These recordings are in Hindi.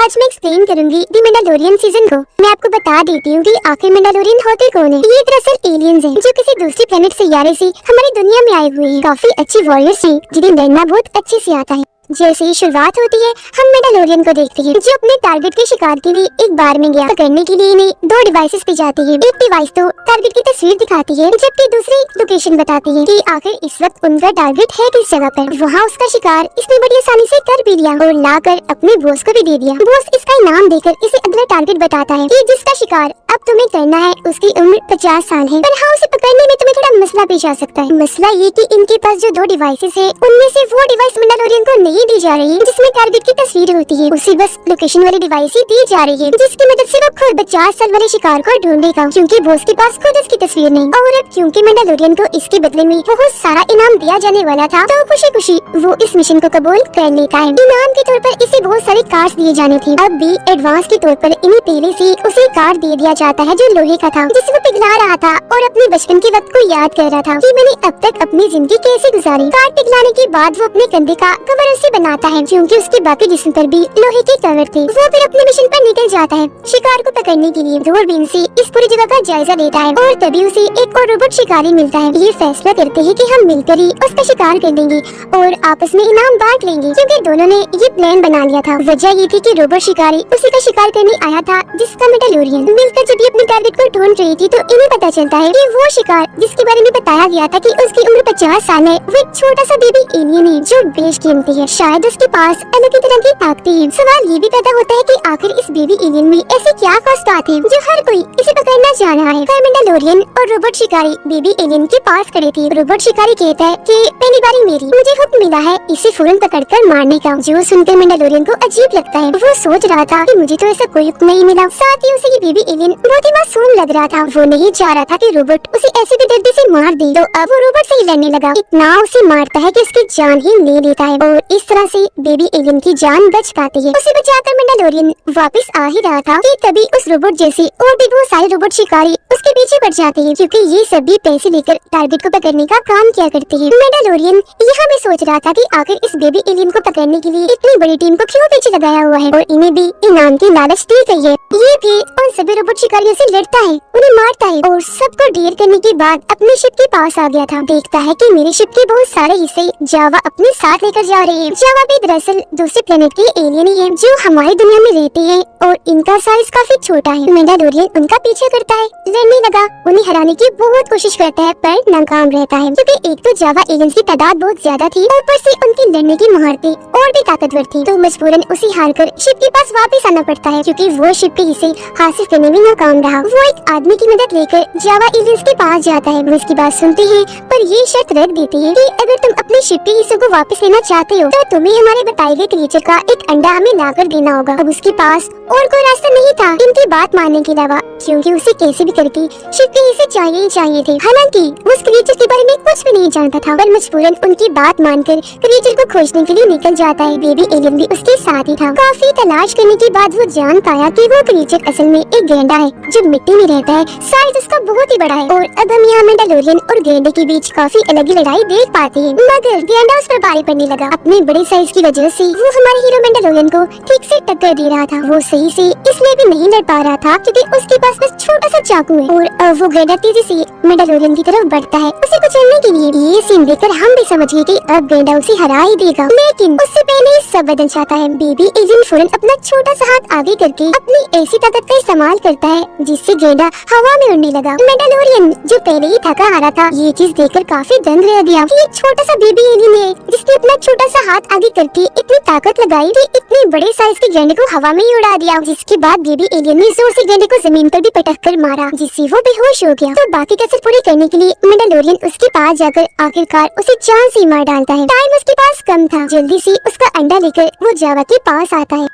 आज मैं एक्सप्लेन करूंगी दी मैंडालोरियन सीजन को। मैं आपको बता देती हूँ कि आखिर मैंडालोरियन होते कौन है। ये दरअसल एलियंस हैं जो किसी दूसरी प्लेनेट सैयारे से हमारी दुनिया में आए हुए हैं। काफी अच्छी वॉरियर्स हैं जिन्हें लड़ना बहुत अच्छे से आता है। जैसे ही शुरुआत होती है हम मैंडालोरियन को देखते हैं जो अपने टारगेट के शिकार के लिए एक बार में गया। पकड़ने के लिए इन्हें दो डिवाइसेस पे जाती है। एक डिवाइस तो टारगेट की तस्वीर दिखाती है जबकि दूसरी लोकेशन बताती है कि आखिर इस वक्त उनका टारगेट है किस जगह पर। वहाँ उसका शिकार इसने बड़ी आसानी से कर भी लिया और लाकर अपने बॉस को भी दे दिया। बॉस इसका इनाम देकर इसे अगला टारगेट बताता है कि जिसका शिकार अब तुम्हें करना है उसकी उम्र 50 साल है। पर हाँ, उसे पकड़ने में तुम्हें थोड़ा मसला पेश आ सकता है। मसला ये कि इनके पास जो दो डिवाइसेस है उनमें से वो डिवाइस मैंडालोरियन को नहीं दी जा रही है जिसमें टारगेट की तस्वीर होती है। उसे बस लोकेशन वाली डिवाइस ही दी जा रही है जिसकी मदद से वो खुद 50 साल वाले शिकार को ढूंढेगा क्योंकि बॉस के पास खुद उसकी तस्वीर नहीं। और अब क्योंकि मैंडालोरियन को इसके बदले में बहुत सारा इनाम दिया जाने वाला था तो खुशी खुशी वो इस मिशन को कबूल कर लेता है। इनाम के तौर पर इसे बहुत सारे कार्ड्स दिए जाने थे। अब भी एडवांस के तौर पर इन्हें पहले से उसे कार्ड दे दिया जाता है जो लोहे का था जिसे वो पिघला रहा था और अपने बचपन के वक्त को याद कर रहा था कि मैंने अब तक अपनी जिंदगी कैसे गुजारी। कार्ड पिघलाने के बाद वो अपने कंधे का कवर उसे बनाता है क्योंकि उसके बाकी जिस्म पर भी लोहे के कवर थे। वो फिर अपने मिशन पर निकल जाता है शिकार को पकड़ने के लिए। दूरबीन से इस पूरी जगह का जायजा लेता है और तभी उसे एक और रोबोट शिकारी मिलता है। ये फैसला करते हैं कि हम मिलकर ही उसका शिकार कर देंगे और आपस में इनाम बांट लेंगे क्योंकि दोनों ने ये प्लान बना लिया था। वजह ये थी कि रोबोट शिकारी उसी का शिकार करने आया था जिसका मैंडालोरियन। मिलकर जब ये अपने टारगेट को ढूंढ रही थी तो इन्हें पता चलता है कि वो शिकार जिसके बारे में बताया गया था कि उसकी उम्र 50 साल है वो एक छोटा सा बेबी एलियन है जो बेशकीमती है। शायद उसके पास अलग ही तरह की ताकतें हैं। सवाल ये भी पैदा होता है कि आखिर इस बेबी एलियन में ऐसी क्या खास बात है जो हर कोई इसे पकड़ना चाह रहा है। फिर मैंडालोरियन और रोबोट शिकारी बेबी एलियन के पास खड़े थे। रोबोट शिकारी कहता है कि पहली बारी मेरी, मुझे हुक्म मिला है इसे फौरन पकड़कर मारने का। जो सुनकर मैंडालोरियन को अजीब लगता है। वो सोच रहा था कि मुझे तो ऐसा कोई हुक्म नहीं मिला। साथ ही उसे ये बेबी एलियन बहुत ही मासूम लग रहा था। वो नहीं चाह रहा था कि रोबोट उसे ऐसे बेदर्दी से मार दे। तो अब वो रोबोट से ही लड़ने लगा। इतना उसे मारता है कि उसकी जान ही ले लेता है और इस तरह से बेबी एलियन की जान बच पाती है। उसे बचाकर मैंडालोरियन वापस आ ही रहा था कि तभी उस रोबोट जैसे और भी बहुत सारे रोबोट शिकारी उसके पीछे बढ़ जाते हैं क्योंकि ये सभी पैसे लेकर टारगेट को पकड़ने का काम किया करते हैं। मैंडालोरियन यहाँ में सोच रहा था कि आखिर इस बेबी एलियन को पकड़ने के लिए इतनी बड़ी टीम को क्यों पीछे लगाया हुआ है और इन्हें भी इनाम की लालच दी गई है। ये भी उन सभी रोबोट शिकारियों से लड़ता है, उन्हें मारता है और सबको ढेर करने के बाद अपने शिप के पास आ गया था। देखता है कि मेरे शिप के बहुत सारे हिस्से जावा अपने साथ लेकर जा रहे हैं। जावा भी दरअसल दूसरे प्लेनेट के एलियन ही है जो हमारी दुनिया में रहते हैं और इनका साइज काफी छोटा है। मैंडालोरियन उनका पीछे करता है, लड़ने लगा, उन्हें हराने की बहुत कोशिश करता है पर नाकाम रहता है क्योंकि एक तो जावा एलियंस की तादाद बहुत ज्यादा थी, ऊपर से उनकी लड़ने की महारतें और भी ताकतवर थी। तो मजबूरन उसे हारकर शिप के पास वापस आना पड़ता है क्योंकि वो शिप के हिस्से हासिल करने में नाकाम रहा। वो एक आदमी की मदद लेकर जावा एलियंस के पास जाता है। वो उसकी बात सुनते हैं पर ये शर्त रख देती है कि अगर तुम अपने शिप के हिस्सों को वापस लेना चाहते हो तो तुम्हें हमारे बताए गए क्रिएचर का एक अंडा हमें लाकर देना होगा। अब उसके पास और कोई रास्ता नहीं था इनकी बात मानने के अलावा क्योंकि उसे कैसे भी करके शिप के हिस्से चाहिए ही चाहिए थे। हालांकि उस क्रिएचर के बारे में कुछ भी नहीं जानता था पर मजबूरन उनकी बात मानकर क्रिएचर को खोजने के लिए निकल जाता है। बेबी एलियन भी उसके साथ ही था। काफी तलाश करने के बाद वो जान पाया कि वो क्रिएचर असल में एक गैंडा है जो मिट्टी में रहता है। साइज उसका बहुत ही बड़ा है और अब हम यहाँ मैंडालोरियन और गैंडे के बीच काफी अलग ही लड़ाई देख पाते हैं मगर गैंडा उस पर भारी पड़ने लगा। अपने बड़े साइज की वजह से वो हमारे हीरो मैंडालोरियन को ठीक से टक्कर दे रहा था। वो सही से इसलिए भी नहीं लड़ पा रहा था क्योंकि उसके पास बस छोटा सा चाकू है और अब वो गैंडा तेजी से मैंडालोरियन की तरफ बढ़ता है उसे कुचलने के लिए। ये सीन देखकर हम भी समझ गए कि अब गैंडा उसे हरा ही देगा लेकिन उससे पहले सब बदल जाता है। बेबी एलियन फौरन अपना छोटा सा हाथ आगे करके अपनी ऐसी ताकत का इस्तेमाल करता है जिससे गैंडा हवा में उड़ने लगा। मैंडालोरियन जो पहले ही थका हारा था ये चीज देखकर काफी दंग रह गया कि एक छोटा सा बेबी एलियन है जिसने अपना छोटा सा हाथ आगे करके इतनी ताकत लगाई कि इतने बड़े साइज के गैंडे को हवा में ही उड़ा दिया। जिसके बाद बेबी एलियन ने जोर से गैंडे को जमीन पर भी पटक कर मारा जिससे वो बेहोश हो गया। तो बाकी कसर पूरी करने के लिए मैंडालोरियन उसके पास जाकर आखिरकार उसे जान से मार डालता है। टाइम उसके पास कम था, जल्दी से उसका अंडा लेकर वो जावा के पास आता है।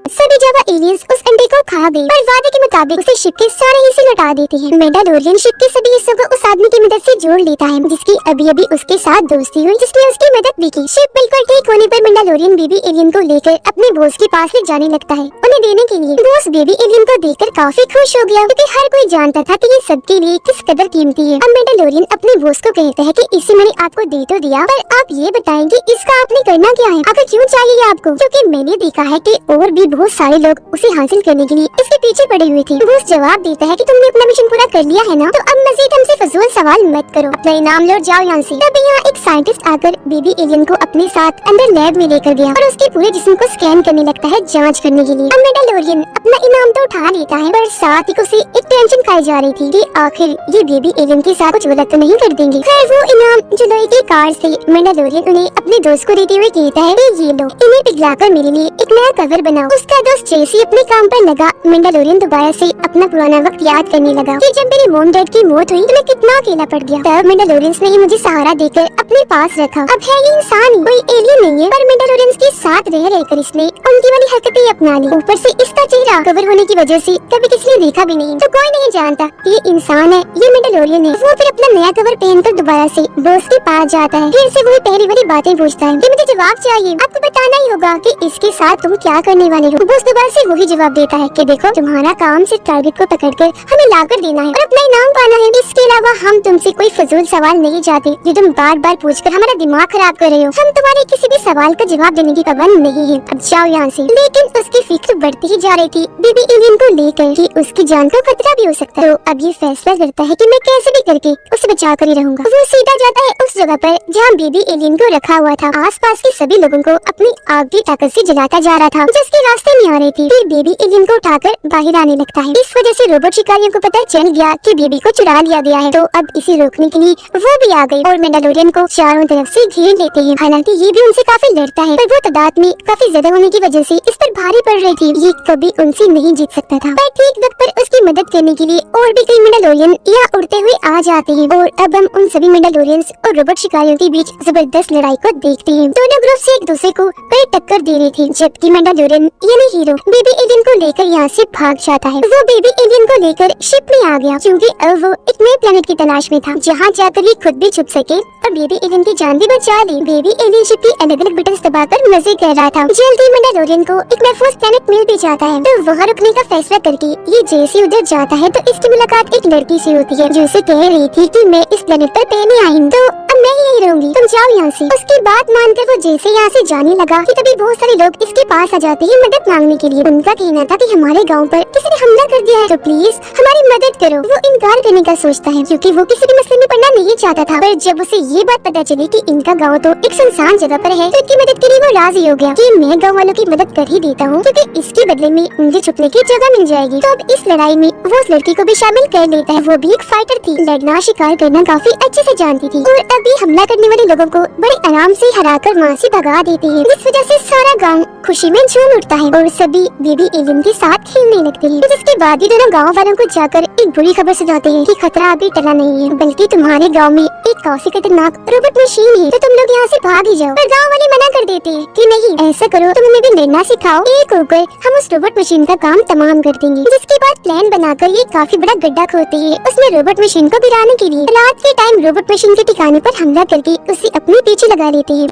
सभी जावा एलियंस उस अंडे को खा गए पर वादे के मुताबिक उसे शिप के सारे हिस्से लौटा देते हैं। मैंडालोरियन शिप के सभी हिस्सों को उस आदमी की मदद से जोड़ लेता है जिसकी अभी अभी उसके साथ दोस्ती हुई जिसने उसकी मदद भी की। शिप बिल्कुल ठीक होने पर मैंडालोरियन बेबी एलियन को लेकर अपने बॉस के पास ले जाने लगता है। उन्हें देने के लिए। बॉस बेबी एलियन को देखकर काफी खुश हो गया, क्योंकि हर कोई जानता था कि ये सबके लिए किस कदर कीमती है। अब मैंडालोरियन अपने बॉस को कहता है कि इसे मैंने आपको दे तो दिया, पर आप ये बताएं कि इसका आपने करना क्या है, आखिर क्यों चाहिए आपको? क्योंकि मैंने देखा है कि और भी बहुत सारे लोग उसे हासिल करने के लिए इसके पीछे पड़े हुए थे। बॉस जवाब देता है कि तुमने अपना मिशन पूरा कर लिया है ना, तो अब मजीद हमसे फजूल सवाल मत करो, अपना इनाम लो, जाओ यहाँ से। तब यहाँ एक साइंटिस्ट आकर बेबी एलियन को अपने साथ अंदर लैब में लेकर गया और उसके पूरे जिस्म को स्कैन करने लगता है जांच करने के लिए। अब मैंडालोरियन अपना इनाम तो उठा लेता है, पर साथ ही उसे एक टेंशन खाई जा रही थी कि आखिर ये बेबी एलियन के साथ कुछ गलत तो नहीं कर देंगे। खैर वो इनाम जो लोहे की कार से मैंडालोरियन उन्हें अपने दोस्त को देते हुए कहता है ये लो, इन्हें पिघलाकर मेरे लिए एक नया कवर बनाओ। उसका दोस्त जैसे अपने काम पर लगा, मैंडालोरियन दोबारा से अपना पुराना वक्त याद करने लगा कि जब मेरे मॉम डैड की मौत हुई तो मैं कितना अकेला पड़ गया। तब मैंडालोरियंस ने मुझे सहारा देकर अपने पास रखा। अब है ये इंसान ही, कोई एलियन नहीं है, पर मैंडालोरियंस के साथ रह रहकर इसने उनकी वाली हरकतें अपना ली। ऊपर से इसका चेहरा कवर होने की वजह से कभी किसी ने देखा भी नहीं, तो कोई नहीं जानता ये इंसान है, ये मैंडालोरियन है। वो फिर अपना नया कवर पहनकर दोबारा से बॉस के पास जाता है, फिर से वही पहली वाली बातें पूछता है कि मुझे जवाब चाहिए, आपको बताना ही होगा कि इसके साथ तुम क्या करने वाले हो। बॉस दोबारा से वही जवाब देता है कि देखो तुम्हारा काम सिर्फ टारगेट को पकड़कर हमें लाकर देना है और अपना इनाम पाना है। इसके अलावा हम तुमसे कोई फजूल सवाल नहीं चाहते जो तुम बार बार पूछकर हमारा दिमाग खराब कर रहे हो। हम तुम्हारे किसी भी सवाल का जवाब देने की पाबंद नहीं है, अब जाओ यहाँ से। लेकिन उसकी फिक्र बढ़ती ही जा रही थी बेबी एलियन को लेकर कि उसकी जान को खतरा भी हो सकता है। तो अब ये फैसला करता है कि मैं कैसे भी करके उसे बचा कर ही रहूंगा। वो सीधा जाता है उस जगह पर जहाँ बेबी एलियन को रखा हुआ था। आसपास के सभी लोगों को अपनी आग की ताकत से जलाता जा रहा था, जिसके रास्ते में आ रही थी। फिर बेबी एलियन को उठाकर बाहर आने लगता है। इस वजह से रोबोट शिकारियों को पता चल गया कि बेबी को चुरा लिया गया है, तो अब इसे रोकने के लिए वो भी आ गई और मैंडालोरियन को चारों तरफ से घेर लेते हैं। हालांकि ये भी उनसे काफी लड़ता है, पर वो तादाद में काफी ज्यादा होने की वजह से इस पर भारी पड़ रही थी। ये कभी उनसे नहीं जीत सकता था, पर ठीक वक्त पर उसकी मदद करने के लिए और भी कई मैंडालोरियन यहाँ उड़ते हुए आ जाते हैं। और अब हम उन सभी मैंडालोरियंस और रोबोट शिकारियों के बीच जबरदस्त लड़ाई को देखते हैं। दोनों ग्रुप से एक दूसरे को कई टक्कर दे रहे थे, जबकि मैंडालोरियन यानी हीरो बेबी एलियन को लेकर यहाँ से भाग जाता है। वो बेबी एलियन को लेकर शिप में आ गया, क्योंकि अब वो एक नए प्लेनेट की तलाश में था जहाँ जाकर ये खुद भी छुप सके और बेबी एलियन की जान भी बचा ली। बेबी एलियन शिप की अलग अलग बटन दबाकर मजे कर रहा था। जल्दी मैंडालोरियन को एक महफूज प्लेनेट मिल भी जाता है, तो वहाँ रुकने का फैसला करके ये जैसे उधर जाता है तो इसकी मुलाकात एक लड़की से होती है जो उसे कह रही थी कि मैं इस प्लेनेट पर पहले आई हूँ, तो अब मैं ही यही रहूंगी, तुम जाओ यहाँ से। उसकी बात मानकर वो जैसे यहाँ से जाने लगा कि तभी बहुत सारे लोग इसके पास आ जाते हैं मदद मांगने के लिए। उनका कहना था कि हमारे गांव पर किसी ने हमला कर दिया है, तो प्लीज हमारी मदद करो। वो इनकार करने का सोचता है क्योंकि वो किसी भी मसले में पड़ना नहीं चाहता था, पर जब उसे ये बात पता चली कि इनका गाँव तो एक सुनसान जगह पर है, तो इसकी मदद के लिए वो राजी हो गया कि मैं गाँव वालों की मदद कर ही देता हूँ, क्योंकि इसके बदले में मुझे छुपने की जगह मिल जाएगी। तो अब इस लड़ाई में वो उस लड़की को भी शामिल कर लेता है। वो भी एक फाइटर थी, लड़ना शिकार करना काफी अच्छे से जानती थी और अभी हमला करने वाले लोगों को बड़े आराम से हराकर वहाँ से भगा देती है, जिस वजह से सारा गांव खुशी में झूम उठता है और सभी बेबी एलियन के साथ खेलने लगते हैं। जिसके बाद ही दोनों गाँव वालों को जाकर एक बुरी खबर सुनाते हैं कि खतरा अभी टला नहीं है, बल्कि तुम्हारे गाँव में एक काफी खतरनाक रोबोट मशीन है, तो तुम लोग यहाँ से भाग ही जाओ। पर गाँव वाले मना कर देते हैं कि नहीं, ऐसा करो तुम हमें भी लड़ना सिखाओ, एक होकर हम उस रोबोट मशीन का काम तमाम कर देंगे। जिसके बाद प्लान बनाकर ये काफी बड़ा गड्ढा खोदते हैं उसमें रोबोट मशीन को गिराने के लिए। रात के टाइम रोबोट मशीन के ठिकाने पर हमला करके उसे अपने पीछे लगा लेते हैं।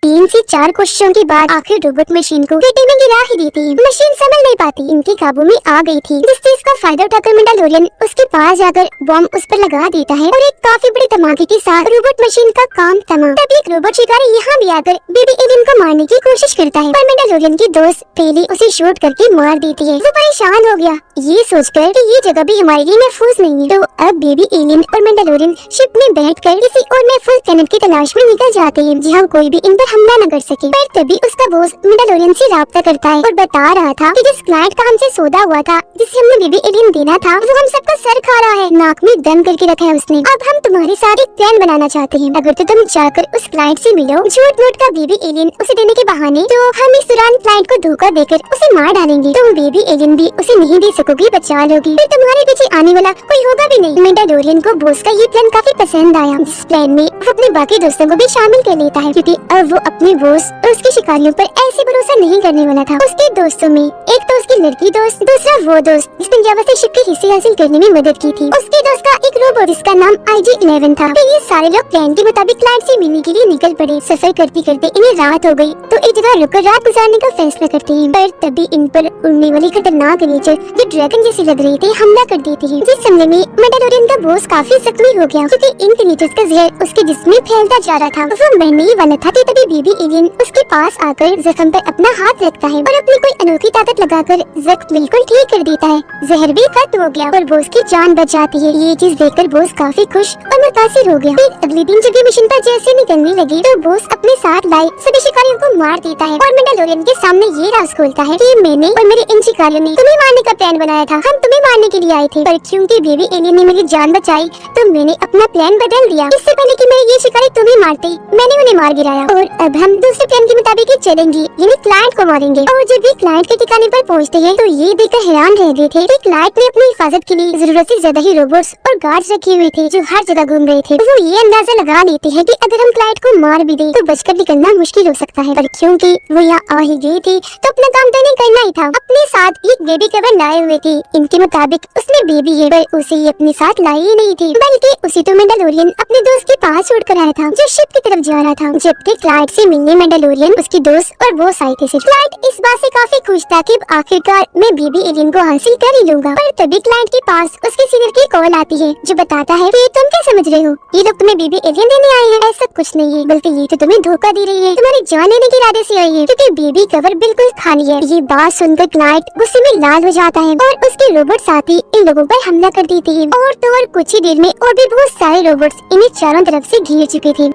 3 से 4 कोशिशों के बाद आखिर रोबोट मशीन को गड्ढे में गिरा ही देती है। मशीन संभल नहीं पाती, इनके काबू में आ गई थी, जिससे इसका फायदा उठाकर मैंडालोरियन उसके पास जाकर बॉम्ब उस पर लगा देता है और एक काफी बड़े धमाके के साथ रोबोट मशीन का काम तमाम। तभी एक रोबोट शिकारी यहाँ भी आकर बेबी एलियन को मारने की कोशिश करता है, पर मैंडालोरियन की दोस्त पहले उसे शूट करके मार देती है। वो परेशान हो गया ये सोचकर कि ये जगह भी हमारे लिए महफूज नहीं है। तो अब बेबी एलियन और मैंडालोरियन शिप में बैठकर किसी और महफूज प्लेनेट की तलाश में निकल जाते हैं जहाँ कोई भी इन पर हमला न कर सके। पर तभी उसका बॉस मैंडालोरियन से राब्ता करता है और बता रहा था कि जिस क्लाइंट का हमसे सौदा हुआ था, जिसे हमने बेबी एलियन देना था, वो हम सबका सर खा रहा है, नाक में दम करके रखा है उसने। अब हम तुम्हारे साथ एक प्लान बनाना चाहते हैं, अगर तो तुम जाकर उस क्लाइंट से मिलो झूठ मूठ का बेबी एलियन उसे देने के बहाने, तो हम इस दौरान क्लाइंट को धोखा देकर उसे मार डालेंगे। तुम बेबी एलियन भी उसे नहीं दे सकोगी, बचा लोगी, फिर तुम्हारे पीछे आने वाला कोई होगा भी नहीं। मैंडालोरियन को बॉस का ये प्लान काफी पसंद आया, जिस प्लान में वो अपने बाकी दोस्तों को भी शामिल कर लेता है, क्योंकि अब वो अपने बॉस और उसके शिकारियों पर ऐसे भरोसा नहीं करने वाला था। उसके दोस्तों में एक तो उसकी लड़की दोस्त, दूसरा वो दोस्त जिसने जावा से शिप के हिस्से हासिल करने में मदद की थी। उसके दोस्त का एक रोबोट जिसका नाम IG-11 था। फिर ये सारे लोग प्लान के मुताबिक क्लाइंट से मिलने के लिए निकल पड़े। सफर करते करते इन्हें रात हो गई तो एक जगह रुककर रात गुजारने का फैसला करते हैं। पर तभी इन पर उड़ने वाली खतरनाक क्रीचर जो ड्रैगन जैसे लग रहे थे हमला कर देते हैं। जिस हमले में मैंडालोरियन का बॉस काफी जख्मी हो गया क्योंकि इन क्रीचर्स का जहर उसके जिस्म में फैलता जा रहा था। वो मरने ही वाला था कि तभी बेबी एलियन उसके पास आकर जख्म पर अपना हाथ रखता है और अपनी कोई अनोखी ताकत लगाकर जख्म बिल्कुल ठीक कर देता है। जहर भी खत्म हो गया और बॉस की जान बच जाती है। ये चीज देखकर बॉस काफी खुश और मुतासिर हो गया। फिर अगले दिन जब ये मिशन पर जैसे निकलने लगे तो बॉस अपने साथ लाए सभी शिकारियों को मार देता है और मैंडालोरियन के सामने ये राज खोलता है कि मैंने और मेरे इन शिकारियों ने तुम्हें मारने का प्लान बनाया था। हम तुम्हें मारने के लिए आए थे पर क्योंकि बेबी एलियन ने मेरी जान बचाई तो मैंने अपना प्लान बदल दिया। इससे पहले कि मैं ये शिकारी तुम्हें मारते मैंने उन्हें मार गिराया और अब हम दूसरे प्लान के मुताबिक ही चलेंगे, यानी क्लाइंट को मारेंगे। और जब भी क्लाइंट के ठिकाने पर पहुंचते हैं तो ये देखकर हैरान रह गए थे कि क्लाइंट ने अपनी हिफाजत के लिए जरूरत से ज्यादा ही रोबोट्स और गार्ड्स रखे हुए थे जो हर जगह घूम रहे थे। वो ये अंदाजा लगा लेते हैं कि अगर हम क्लाइंट को मार भी दे तो बचकर निकलना मुश्किल हो सकता है। पर क्योंकि वो यहाँ आ ही गई थी तो अपना काम तो नहीं करना ही था। अपने साथ एक बेबी कवर लाए हुए थे। इनके मुताबिक उसमें बेबी है पर उसे ये अपने साथ लाई ही नहीं थी बल्कि उसे तो मैंडालोरियन अपने दोस्त के पास छोड़कर आया था जो शिप की तरफ जा रहा था। जबकि क्लाइंट से मिलने मैंडालोरियन, उसकी दोस्त और बॉस आए थे। क्लाइंट इस बात से काफी खुश था कि आखिरकार मैं बेबी एलियन को हासिल कर ही लूंगा। पर तभी क्लाइंट के पास उसके सीनियर की कॉल आती है जो बताता है कि तुम क्या समझ रहे हो, ये लोग तुम्हें बेबी एलियन देने आए हैं। ऐसा कुछ नहीं है बल्कि ये तो तुम्हें धोखा दे रही है, तुम्हारी जान लेने के इरादे से आई है क्योंकि बेबी कवर बिल्कुल खाली है। ये बात सुनकर क्लाइंट गुस्से में लाल हो जाता है और उसके रोबोट साथी इन लोगों पर हमला कर देते हैं। और तो और कुछ ही देर में और भी बहुत सारे रोबोट्स इन्हें चारों तरफ से घेर चुके थे।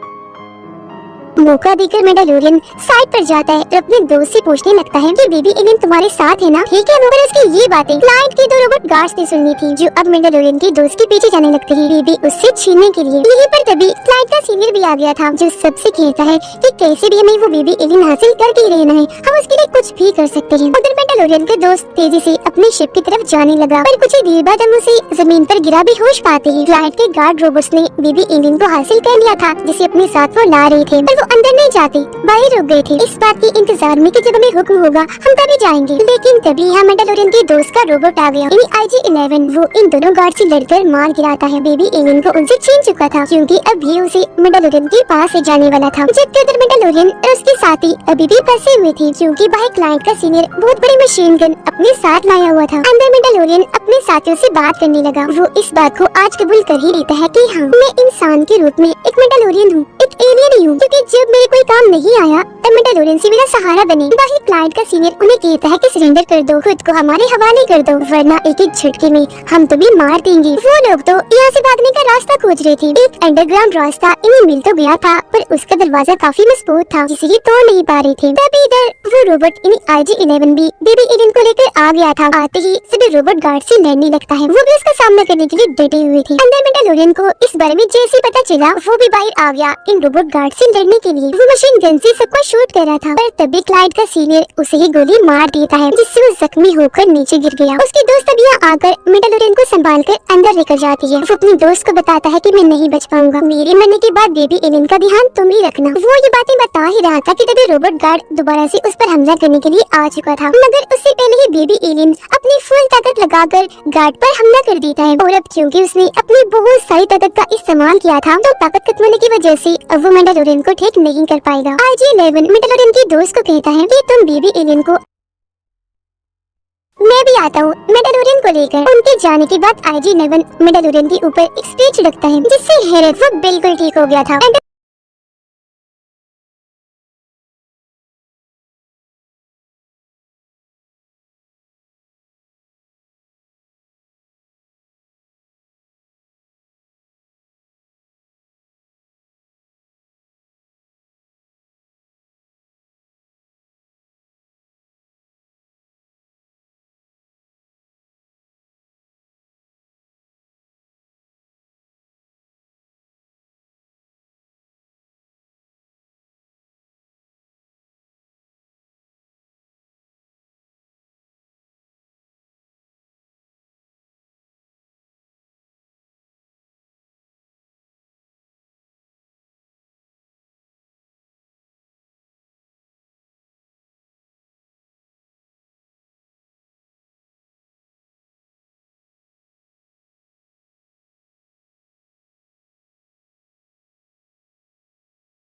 मौका देकर मैंडालोरियन साइड पर जाता है और अपने दोस्त से पूछने लगता है कि बेबी एलियन तुम्हारे साथ है ना? ठीक है, पर उसकी ये बातें क्लाइंट के दो रोबोट गार्ड्स ने सुननी थी जो अब मैंडालोरियन के दोस्त के पीछे जाने लगते हैं बेबी उससे छीनने के लिए। यहीं पर तभी क्लाइंट का सीनियर भी आ गया था जो सबसे कहता है कि कैसे भी हमें वो बेबी एलियन हासिल करके ही रहना है, हम उसके लिए कुछ भी कर सकते हैं। उधर मैंडालोरियन का दोस्त तेजी से अपनी शिप की तरफ जाने लगा पर कुछ ही देर बाद हम उसे जमीन पर गिरा बेहोश पाते हैं। क्लाइंट के गार्ड रोबोट्स ने बेबी एलियन को हासिल कर लिया था जिसे अपने साथ वो ला रहे थे पर वो अंदर नहीं जाते, बाहर रुक गए थे इस बात के इंतजार में कि जब हमें हुक्म होगा हम तभी जाएंगे। लेकिन तभी यहाँ मैंडालोरियन के दोस्त का रोबोट आ गया, यानी IG-11। वो इन दोनों गार्ड से लड़कर मार गिराता है। बेबी एलियन को उनसे छीन चुका था क्योंकि अब ये उसे मैंडालोरियन के पास से जाने वाला था। जबकि उधर मैंडालोरियन और उसके साथी अभी भी फंसे हुए थे क्योंकि बाहर क्लाइंट का सीनियर बहुत बड़ी मशीन गन अपने साथ लाया हुआ था। अंदर मैंडालोरियन अपने साथियों से बात करने लगा। वो इस बात को आज कबूल कर ही लेता है कि हाँ, मैं इंसान के रूप में एक मैंडालोरियन हूँ, एक एलियन ही हूँ, क्योंकि जब मेरे कोई काम नहीं आया तब मैंडालोरियन से मेरा सहारा बने। बाकी क्लाइंट का सीनियर उन्हें कहता है कि सरेंडर कर दो, खुद को हमारे हवाले कर दो वरना एक एक झटके में हम तुम्हें मार देंगे। वो लोग तो यहाँ से भागने का रास्ता खोज रहे थे। एक अंडरग्राउंड रास्ता इन्हें मिल तो गया था पर उसका दरवाजा काफी मजबूत था जिसे ये तोड़ नहीं पा रहे थे। तभी इधर वो रोबोट यानी IG-11 भी बेबी एलियन को लेकर आ गया था। आते ही सभी रोबोट गार्ड से लड़ने लगता है। वो भी उसका सामना करने के लिए डटे हुए थे। अंदर मैंडालोरियन को इस बारे में जैसे पता चला वो भी बाहर आ गया इन रोबोट गार्ड से लड़ने के लिए। वो मशीन गन से सबको शूट कर रहा था पर तभी क्लाइंट का सीनियर उसे ही गोली मार देता है जिससे वो जख्मी होकर नीचे गिर गया। उसके दोस्त अभी आकर मैंडालोरियन को संभाल कर अंदर लेकर जाती है। वो अपने दोस्त को बताता है कि मैं नहीं बच पाऊंगा, मेरे मरने के बाद बेबी एलियन का ध्यान तुम ही रखना। वो ये बातें बता ही रहा था कि तभी रोबोट गार्ड दोबारा से उस पर हमला करने के लिए आ चुका था मगर उससे पहले ही बेबी एलियन अपनी फुल ताकत लगाकर गार्ड पर हमला कर देता है। और अब क्योंकि उसने अपनी बहुत सारी ताकत का इस्तेमाल किया था तो ताकत खत्म होने की वजह से अब वो मैंडालोरियन को ठीक नहीं कर पाएगा। IG-11 मैंडालोरियन के दोस्त को कहता है कि तुम बेबी एलियन को, मैं भी आता हूँ मैंडालोरियन को लेकर। उनके जाने के बाद IG-11 मैंडालोरियन के ऊपर एक स्प्रे छिड़कता है जिससे हैरत वो बिल्कुल ठीक हो गया था।